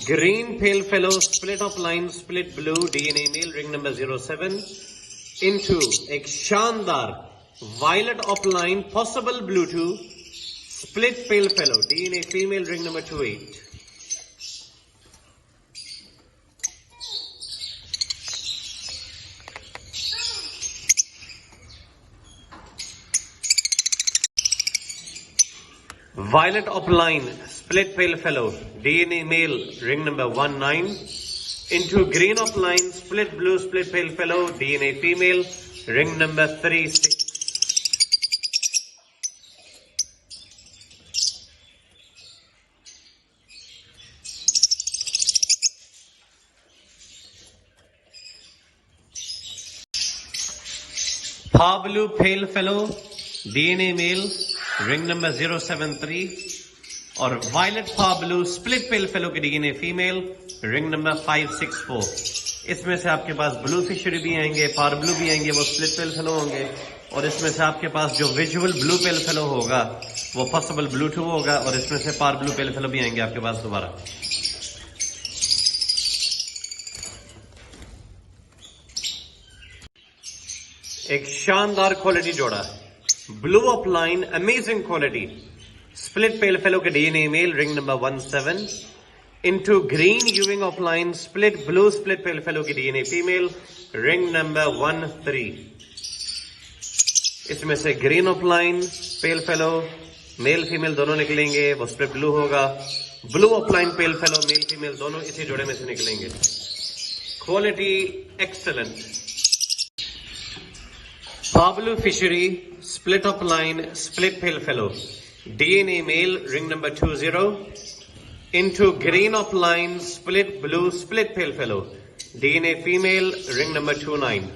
Green pale fellow, split of line, split blue, DNA male, ring number 07. Into एक शानदार violet of line, possible blue 2, split pale fellow, DNA female, ring number 28. Violet of line, split pale fellow, DNA male, ring number 19. Into green of line, split blue, split pale fellow, DNA female, ring number 36. Far blue pale fellow, DNA male, ring number 073. और violet for blue split pale fellow की DNA female, ring number 564. इसमें से आपके पास blue fishery भी आएंगे, फार blue भी आएंगे, वो स्प्लिट पेल फेलो होंगे. और इसमें से आपके पास जो विजुअल ब्लू पेल फेलो होगा वो पॉसिबल ब्लू 2 होगा. और इसमें से फार ब्लू पेल फेलो भी आएंगे आपके पास दोबारा. एक शानदार क्वालिटी जोड़ा, blue of line, amazing quality, split pale fellow के DNA male, ring number 17. Into green ewing of line, split blue split pale fellow की DNA female, ring number 13. इसमें से green of line, pale fellow, male female दोनों निकलेंगे, वो split blue होगा. Blue of line, pale fellow, male female दोनों इसी जोड़े में से निकलेंगे. Quality excellent. Blue fishery, split of line, split pale fellow, DNA male, ring number 20. Into green of line, split blue, split pale fellow, DNA female, ring number 29.